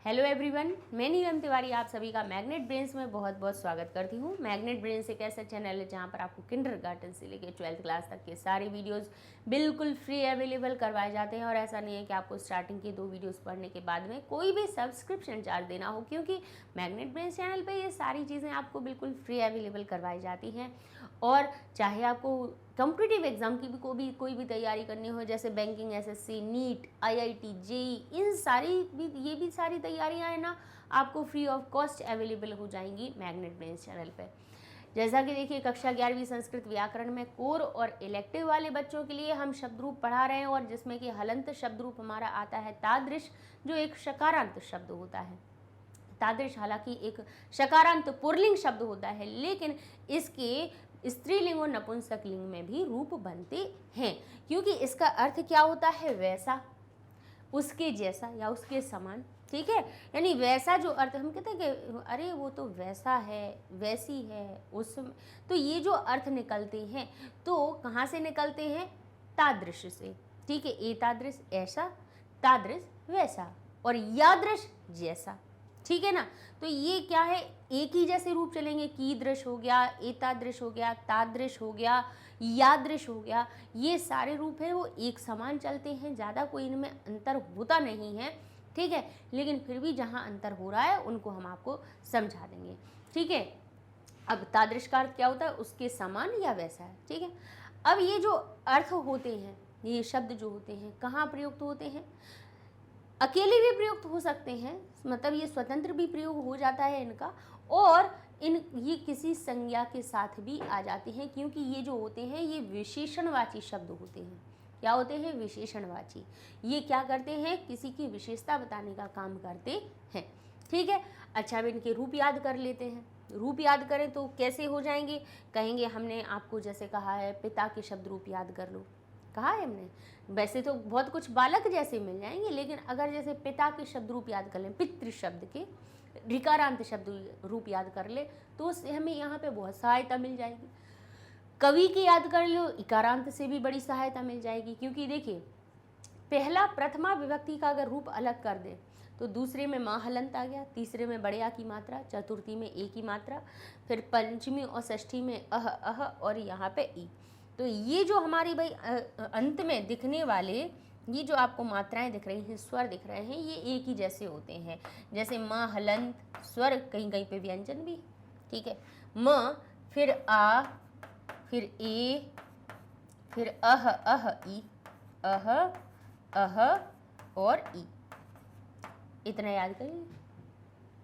Hello everyone, मैं नीलम तिवारी आप सभी का मैग्नेट ब्रेन्स में बहुत बहुत स्वागत करती हूँ। मैग्नेट ब्रेन्स एक ऐसा चैनल है जहाँ पर आपको किंडरगार्टन से लेकर 12th क्लास तक के सारे वीडियोस बिल्कुल फ्री अवेलेबल करवाए जाते हैं। और ऐसा नहीं है कि आपको स्टार्टिंग के 2 वीडियोस पढ़ने के बाद में कोई भी सब्सक्रिप्शन चार्ज देना हो, क्योंकि मैग्नेट ब्रेन्स चैनल पर ये सारी चीज़ें आपको बिल्कुल फ्री अवेलेबल करवाई जाती हैं। और चाहे आपको कॉम्पिटिटिव एग्ज़ाम की भी कोई भी तैयारी करनी हो, जैसे banking, SSC, NEET, IIT, JEE, इन सारी भी सारी तैयारियां हैं ना, आपको फ्री ऑफ कॉस्ट अवेलेबल हो जाएंगी मैग्नेट ब्रेन्स चैनल पे। जैसा कि देखिए, कक्षा 11वीं संस्कृत व्याकरण में कोर और इलेक्टिव वाले बच्चों के लिए हम शब्द रूप पढ़ा रहे हैं, और जिसमें कि हलंत शब्द रूप हमारा आता है तादृश, जो एक शकारांत शब्द होता है। तादृश हालांकि एक शकारांत पुल्लिंग शब्द होता है, लेकिन इसके स्त्रीलिंग और नपुंसक लिंग में भी रूप बनते हैं, क्योंकि इसका अर्थ क्या होता है? वैसा, उसके जैसा या उसके समान। ठीक है, यानी वैसा जो अर्थ हम कहते हैं कि अरे वो तो वैसा है, वैसी है, उस, तो ये जो अर्थ निकलते हैं तो कहाँ से निकलते हैं? तादृश से। ठीक है, ए तादृश ऐसा, तादृश वैसा, और यादृश जैसा। ठीक है ना, तो ये क्या है? एक ही जैसे रूप चलेंगे। कीदृश हो गया, एतादृश हो गया, तादृश हो गया, यादृश हो गया, ये सारे रूप हैं वो एक समान चलते हैं, ज़्यादा कोई इनमें अंतर होता नहीं है। ठीक है, लेकिन फिर भी जहाँ अंतर हो रहा है उनको हम आपको समझा देंगे। ठीक है, अब तादृश का अर्थ क्या होता है? उसके समान या वैसा है। ठीक है, अब ये जो अर्थ होते हैं, ये शब्द जो होते हैं, कहाँ प्रयुक्त होते हैं? अकेले भी प्रयुक्त हो सकते हैं, मतलब ये स्वतंत्र भी प्रयोग हो जाता है इनका, और ये किसी संज्ञा के साथ भी आ जाते हैं, क्योंकि ये जो होते हैं ये विशेषणवाची शब्द होते हैं। क्या होते हैं? विशेषणवाची। ये क्या करते हैं? किसी की विशेषता बताने का काम करते हैं। ठीक है, अच्छा, अब इनके रूप याद कर लेते हैं। रूप याद करें तो कैसे हो जाएंगे? कहेंगे, हमने आपको जैसे कहा है पिता के शब्द रूप याद कर लो, कहा है हमने। वैसे तो बहुत कुछ बालक जैसे मिल जाएंगे, लेकिन अगर जैसे पिता के शब्द रूप याद कर लें, पितृ शब्द के ऋकारांत शब्द रूप याद कर ले, तो उससे हमें यहाँ पे बहुत सहायता मिल जाएगी। कवि की याद कर लो, इकारांत से भी बड़ी सहायता मिल जाएगी, क्योंकि देखिए, पहला प्रथमा विभक्ति का अगर रूप अलग कर दे तो दूसरे में माँ हलंत आ गया, तीसरे में बड़े आ की मात्रा, चतुर्थी में ए की मात्रा, फिर पंचमी और षष्ठी में अह और यहाँ पे ई। तो ये जो हमारी भाई अंत में दिखने वाले ये जो आपको मात्राएं दिख रही हैं, स्वर दिख रहे हैं, ये एक ही जैसे होते हैं। जैसे माँ हलंत, स्वर कहीं कहीं पे व्यंजन भी। ठीक है, म, फिर आ, फिर ए, फिर अह ई, अह और ई। इतना याद करिए,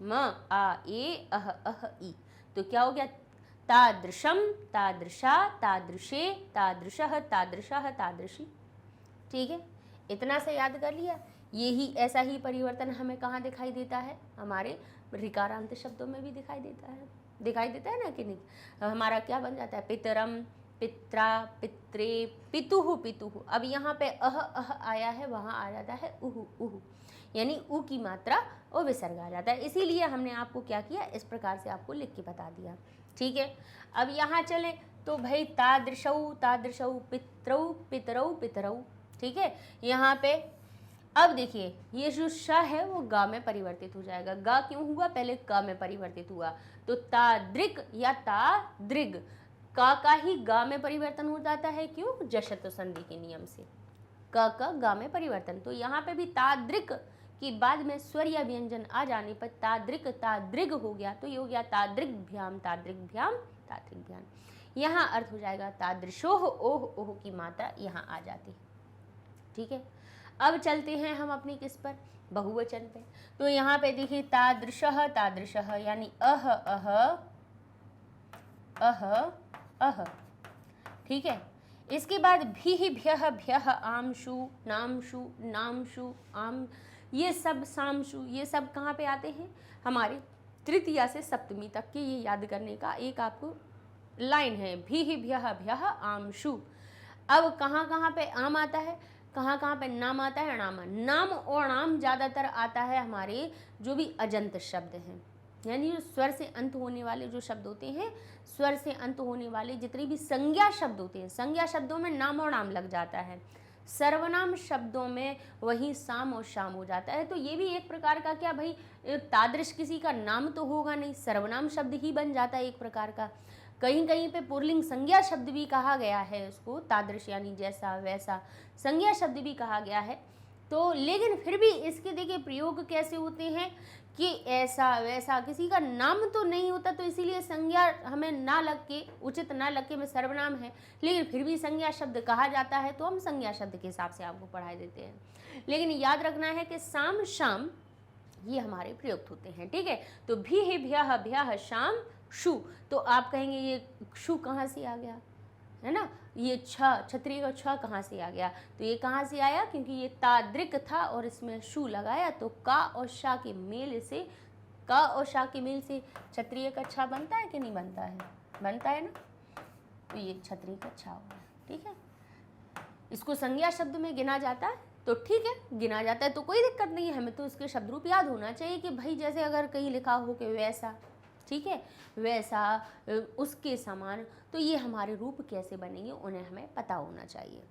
म, आ, ए, अह ई। तो क्या हो गया? तादृशम, तादृशा, तादृशे, तादृशः, तादृशः, तादृशी। ठीक है, इतना से याद कर लिया। यही ऐसा ही परिवर्तन हमें कहाँ दिखाई देता है? हमारे ऋकारांत शब्दों में भी दिखाई देता है ना कि नहीं? हमारा क्या बन जाता है? पितरम, पित्रा, पित्रे, पितुहु, पितुहु। अब यहाँ पे अह आया है, वहाँ आ जाता है उहु, उहु, यानी उ की मात्रा और विसर्ग आ जाता है। इसीलिए हमने आपको क्या किया, इस प्रकार से आपको लिख के बता दिया। ठीक है, अब यहाँ चले तो भाई तादृशौ, तादृशौ, पितरौ, पितरौ, पितरौ। ठीक है, यहाँ पे अब देखिए, ये जो श है वो गा में परिवर्तित हो जाएगा। गा क्यों हुआ? पहले क में परिवर्तित हुआ, तो तादृक या तादृग, का ही गा में परिवर्तन हो जाता है। क्यों? जशत संधि के नियम से का गा में परिवर्तन। तो यहाँ पे भी तादृक कि बाद में स्वर या व्यंजन आ जाने पर तादृक, तादृग हो गया, तो ये हो गया तादृग्भ्याम, तादृग्भ्याम, तादृग्भ्याम। यहाँ अर्थ हो जाएगा तादृशोह, ओह, ओह की मात्रा यहाँ आ जाती है। ठीक है, अब चलते हैं हम अपनी किस पर? बहुवचन पे। तो यहाँ पे देखिए, तादृशः, तादृशः, यानी अह, अह। ठीक है, इसके बाद भी, भ्यः, भ्यः, आमशु, नामशु, नामशु, आम, ये सब सामशु, ये सब कहाँ पे आते हैं? हमारे तृतीया से सप्तमी तक के, ये याद करने का एक आपको लाइन है, भी, भ्यः, भ्यः, आमशु। अब कहाँ पे आम आता है, कहाँ पे नाम आता है? नाम। नाम और नाम ज़्यादातर आता है हमारे जो भी अजंत शब्द हैं, यानी जो स्वर से अंत होने वाले जो शब्द होते हैं, स्वर से अंत होने वाले जितने भी संज्ञा शब्द होते हैं, संज्ञा शब्दों में नाम और नाम लग जाता है। सर्वनाम शब्दों में वही साम और शाम हो जाता है। तो ये भी एक प्रकार का क्या भाई, तादृश किसी का नाम तो होगा नहीं, सर्वनाम शब्द ही बन जाता है एक प्रकार का। कहीं कहीं पे पुल्लिंग संज्ञा शब्द भी कहा गया है उसको, तादृश यानी जैसा वैसा संज्ञा शब्द भी कहा गया है। तो लेकिन फिर भी इसके देखिए प्रयोग कैसे होते हैं कि ऐसा वैसा, किसी का नाम तो नहीं होता, तो इसीलिए संज्ञा हमें ना लग के, उचित ना लग के, में सर्वनाम है लेकिन फिर भी संज्ञा शब्द कहा जाता है, तो हम संज्ञा शब्द के हिसाब से आपको पढ़ाई देते हैं। लेकिन याद रखना है कि साम शाम ये हमारे प्रयुक्त होते हैं, ठीक है। तो भी ही भ्यः भ्यः शाम शु, तो आप कहेंगे ये शु कहाँ से आ गया, है ना, ये क्षत्रिय का छ कहाँ से आ गया, तो ये कहाँ से आया, क्योंकि ये तादृक था और इसमें शु लगाया, तो का और शा के मेल से, का और शा के मेल से क्षत्रिय का छ बनता है कि नहीं बनता है, बनता है ना, तो ये क्षत्रिय का छ हुआ, ठीक है। इसको संज्ञा शब्द में गिना जाता है, तो ठीक है, गिना जाता है तो कोई दिक्कत नहीं है, हमें तो इसके शब्द रूप याद होना चाहिए कि भाई जैसे अगर कहीं लिखा हो कि वैसा, ठीक है, वैसा, उसके समान, तो ये हमारे रूप कैसे बनेंगे उन्हें हमें पता होना चाहिए।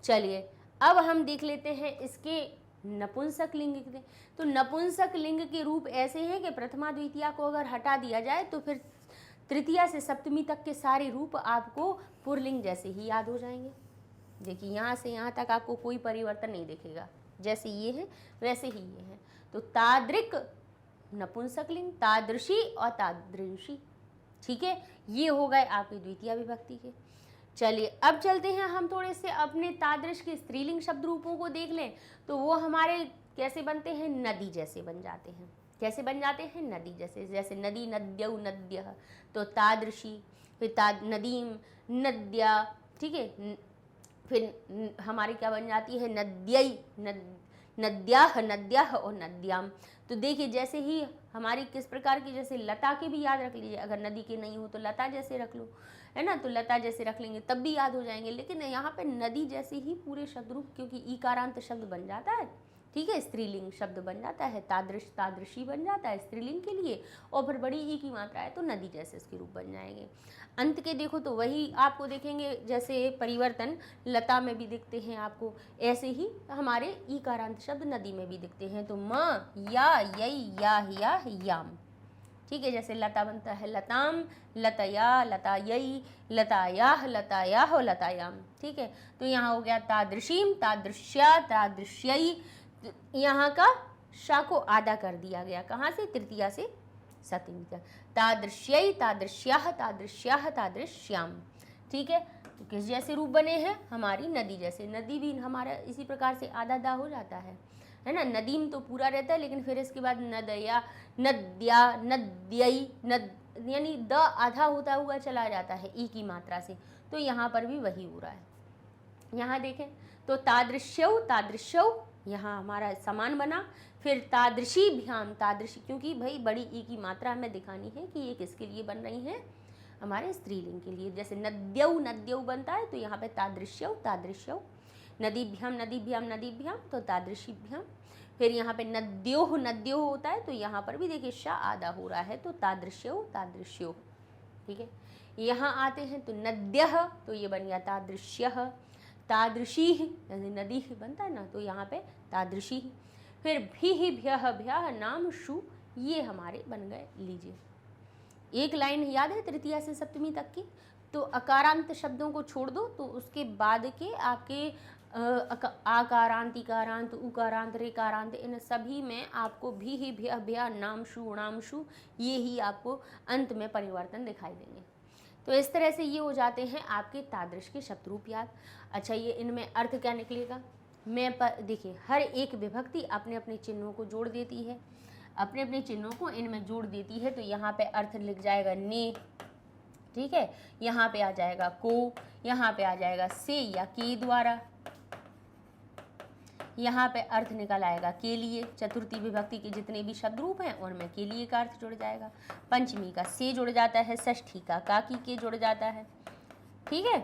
चलिए अब हम देख लेते हैं इसके नपुंसक लिंग के। तो नपुंसक लिंग के रूप ऐसे हैं कि प्रथमा द्वितीया को अगर हटा दिया जाए तो फिर तृतीया से सप्तमी तक के सारे रूप आपको पुल्लिंग जैसे ही याद हो जाएंगे। देखिए यहाँ से यहाँ तक आपको कोई परिवर्तन नहीं दिखेगा, जैसे ये है वैसे ही ये है। तो तादृक नपुंसक लिंग, तादृशी और तादृशी, ठीक है, ये हो गए आपके द्वितीय विभक्ति के। चलिए अब चलते हैं हम थोड़े से अपने तादृश के स्त्रीलिंग शब्द रूपों को देख लें, तो वो हमारे कैसे बनते हैं, नदी जैसे बन जाते हैं। कैसे बन जाते हैं, नदी जैसे, जैसे नदी नद्यौ नद्यः, तो तादृशी, फिर नदीम नद्या, ठीक है, फिर हमारी क्या बन जाती है, नद्यई नद्याह नद्याह और नद्याम। तो देखिए जैसे ही हमारी किस प्रकार की, जैसे लता के भी याद रख लीजिए, अगर नदी के नहीं हो तो लता जैसे रख लो, है ना, तो लता जैसे रख लेंगे तब भी याद हो जाएंगे। लेकिन यहाँ पे नदी जैसे ही पूरे शब्द रूप, क्योंकि ईकारांत शब्द बन जाता है, ठीक है, स्त्रीलिंग शब्द बन जाता है, तादृश तादृशी बन जाता है स्त्रीलिंग के लिए, और फिर बड़ी ई की मात्रा है तो नदी जैसे इसके रूप बन जाएंगे। अंत के देखो तो वही आपको देखेंगे, जैसे परिवर्तन लता में भी दिखते हैं आपको, ऐसे ही हमारे ईकारांत शब्द नदी में भी दिखते हैं। तो म या यई या याम, ठीक है, जैसे लता बनता है लताम, लतया लतायई, लतायाह लतायाह और लतायाम, ठीक है। तो यहाँ हो गया तादृशीम तादृश्या तादृश्यई, यहाँ का शा को आधा कर दिया गया, कहाँ से, तृतीया से सप्तमी तक, तादृश्यई तादृश्याह तादृश्याह तादृश्याम, ठीक है। तो किस जैसे रूप बने हैं, हमारी नदी जैसे। नदी भी हमारा इसी प्रकार से आधा दा हो जाता है ना, नदीम तो पूरा रहता है, लेकिन फिर इसके बाद नदया नद्या नद्यई, नद यानी द आधा होता हुआ चला जाता है ई की मात्रा से, तो यहाँ पर भी वही हो रहा है। यहाँ देखें तो तादृश्यौ तादृश्यौ, यहाँ हमारा समान बना, फिर तादृशी भ्याम तादृशी, क्योंकि भाई बड़ी ई की मात्रा हमें दिखानी है कि ये किसके लिए बन रही है, हमारे स्त्रीलिंग के लिए। जैसे नद्यौ नद्यौ बनता है तो यहाँ पे तादृश्यौ तादृश्यौ, नदीभ्याम नदीभ्याम नदीभ्याम, तो तादृशीभ्याम। फिर यहाँ पे नद्योः नद्योः होता है तो यहाँ पर भी देखिए शा आधा हो रहा है, तो तादृश्यौ तादृश्यो, ठीक है। यहाँ आते हैं तो नद्यः, तो ये बन गया तादृश्यः, तादृशी नदी बनता है ना, तो यहाँ पे तादृशी। फिर भी भ्यः भ्यः नाम शु, ये हमारे बन गए। लीजिए एक लाइन याद है तृतीया से सप्तमी तक की, तो अकारांत शब्दों को छोड़ दो, तो उसके बाद के आपके आकारांत इकारांत उकारांत रेकारांत, इन सभी में आपको भी ही भ्यः भ्यः नाम शु, ये ही आपको अंत में परिवर्तन दिखाई देंगे। तो इस तरह से ये हो जाते हैं आपके तादृश के शब्द रूप याद। अच्छा, ये इनमें अर्थ क्या निकलेगा, मैं पर देखिए हर एक विभक्ति अपने अपने चिन्हों को जोड़ देती है, अपने अपने चिन्हों को इनमें जोड़ देती है। तो यहाँ पे अर्थ लिख जाएगा ने, ठीक है, यहाँ पे आ जाएगा को, यहाँ पे आ जाएगा से या के द्वारा, यहाँ पे अर्थ निकल आएगा के लिए। चतुर्थी विभक्ति के जितने भी शब्द रूप हैं उनमें के लिए का अर्थ जुड़ जाएगा। पंचमी का से जुड़ जाता है, षष्ठी का काकी के जुड़ जाता है, ठीक है,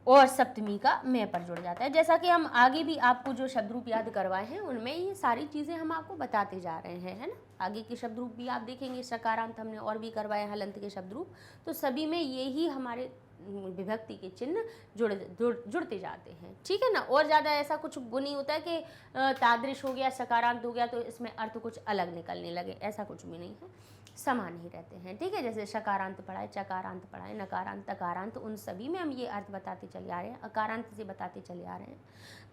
और सप्तमी का मैं पर जुड़ जाता है। जैसा कि हम आगे भी आपको जो शब्द रूप याद करवाए हैं उनमें ये सारी चीज़ें हम आपको बताते जा रहे हैं, है ना। आगे के शब्द रूप भी आप देखेंगे, सकारांत हमने और भी करवाए हैं, हलंत के शब्द रूप, तो सभी में ये ही हमारे विभक्ति के चिन्ह जुड़ते जाते हैं, ठीक है ना। और ज़्यादा ऐसा कुछ वो नहीं होता है कि तादृश हो गया, सकारांत हो गया तो इसमें अर्थ कुछ अलग निकलने लगे, ऐसा कुछ भी नहीं है, समान ही रहते हैं, ठीक है। जैसे शकारांत पढ़ा है, चकारांत पढ़ा है, नकारांत, तकारांत, उन सभी में हम ये अर्थ बताते चले आ रहे हैं, अकारांत से बताते चले आ रहे हैं,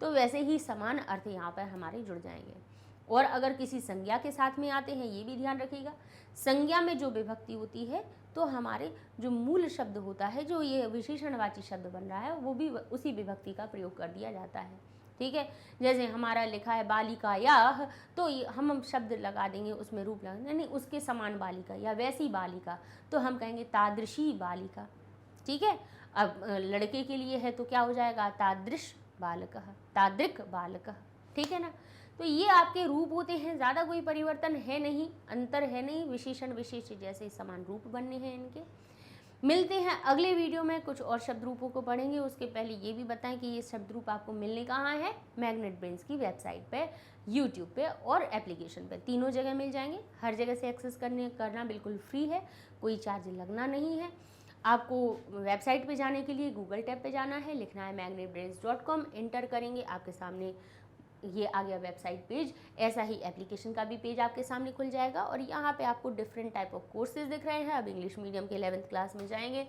तो वैसे ही समान अर्थ यहाँ पर हमारे जुड़ जाएंगे। और अगर किसी संज्ञा के साथ में आते हैं, ये भी ध्यान रखिएगा, संज्ञा में जो विभक्ति होती है तो हमारे जो मूल शब्द होता है, जो ये विशेषणवाची शब्द बन रहा है, वो भी उसी विभक्ति का प्रयोग कर दिया जाता है, ठीक है। जैसे हमारा लिखा है बालिका या, तो हम शब्द लगा देंगे, उसमें रूप लगा, नहीं उसके समान बालिका या वैसी बालिका, तो हम कहेंगे तादृशी बालिका, ठीक है। अब लड़के के लिए है तो क्या हो जाएगा, तादृश बालकः, तादृक् बालकः, ठीक है ना। तो ये आपके रूप होते हैं, ज़्यादा कोई परिवर्तन है नहीं, अंतर है नहीं, विशेषण विशेष जैसे समान रूप बनने हैं इनके। मिलते हैं अगले वीडियो में, कुछ और शब्द रूपों को पढ़ेंगे। उसके पहले ये भी बताएं कि ये शब्द रूप आपको मिलने कहाँ है, मैग्नेट ब्रेन्स की वेबसाइट पे, यूट्यूब पे और एप्लीकेशन पे, तीनों जगह मिल जाएंगे। हर जगह से एक्सेस करना बिल्कुल फ्री है, कोई चार्ज लगना नहीं है। आपको वेबसाइट पे जाने के लिए गूगल टैब पे जाना है, लिखना है magnetbrains.com, एंटर करेंगे, आपके सामने ये आ गया वेबसाइट पेज। ऐसा ही एप्लीकेशन का भी पेज आपके सामने खुल जाएगा और यहाँ पे आपको डिफरेंट टाइप ऑफ कोर्सेज दिख रहे हैं। अब इंग्लिश मीडियम के 11th क्लास में जाएंगे,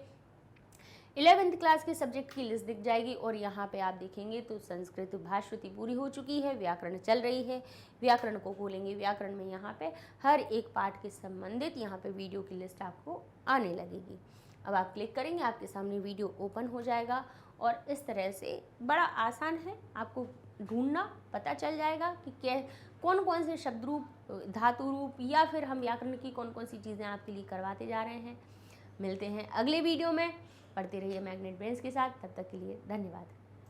11th क्लास के सब्जेक्ट की लिस्ट दिख जाएगी और यहाँ पे आप देखेंगे तो संस्कृत भाषावृत्ति पूरी हो चुकी है, व्याकरण चल रही है। व्याकरण को खोलेंगे, व्याकरण में यहाँ पे हर एक पाठ के संबंधित यहाँ पे वीडियो की लिस्ट आपको आने लगेगी। अब आप क्लिक करेंगे, आपके सामने वीडियो ओपन हो जाएगा और इस तरह से बड़ा आसान है, आपको ढूंढना पता चल जाएगा कि कौन कौन से शब्द रूप, धातु रूप या फिर हम व्याकरण की कौन कौन सी चीज़ें आपके लिए करवाते जा रहे हैं। मिलते हैं अगले वीडियो में, पढ़ते रहिए मैग्नेट ब्रेन्स के साथ, तब तक के लिए धन्यवाद।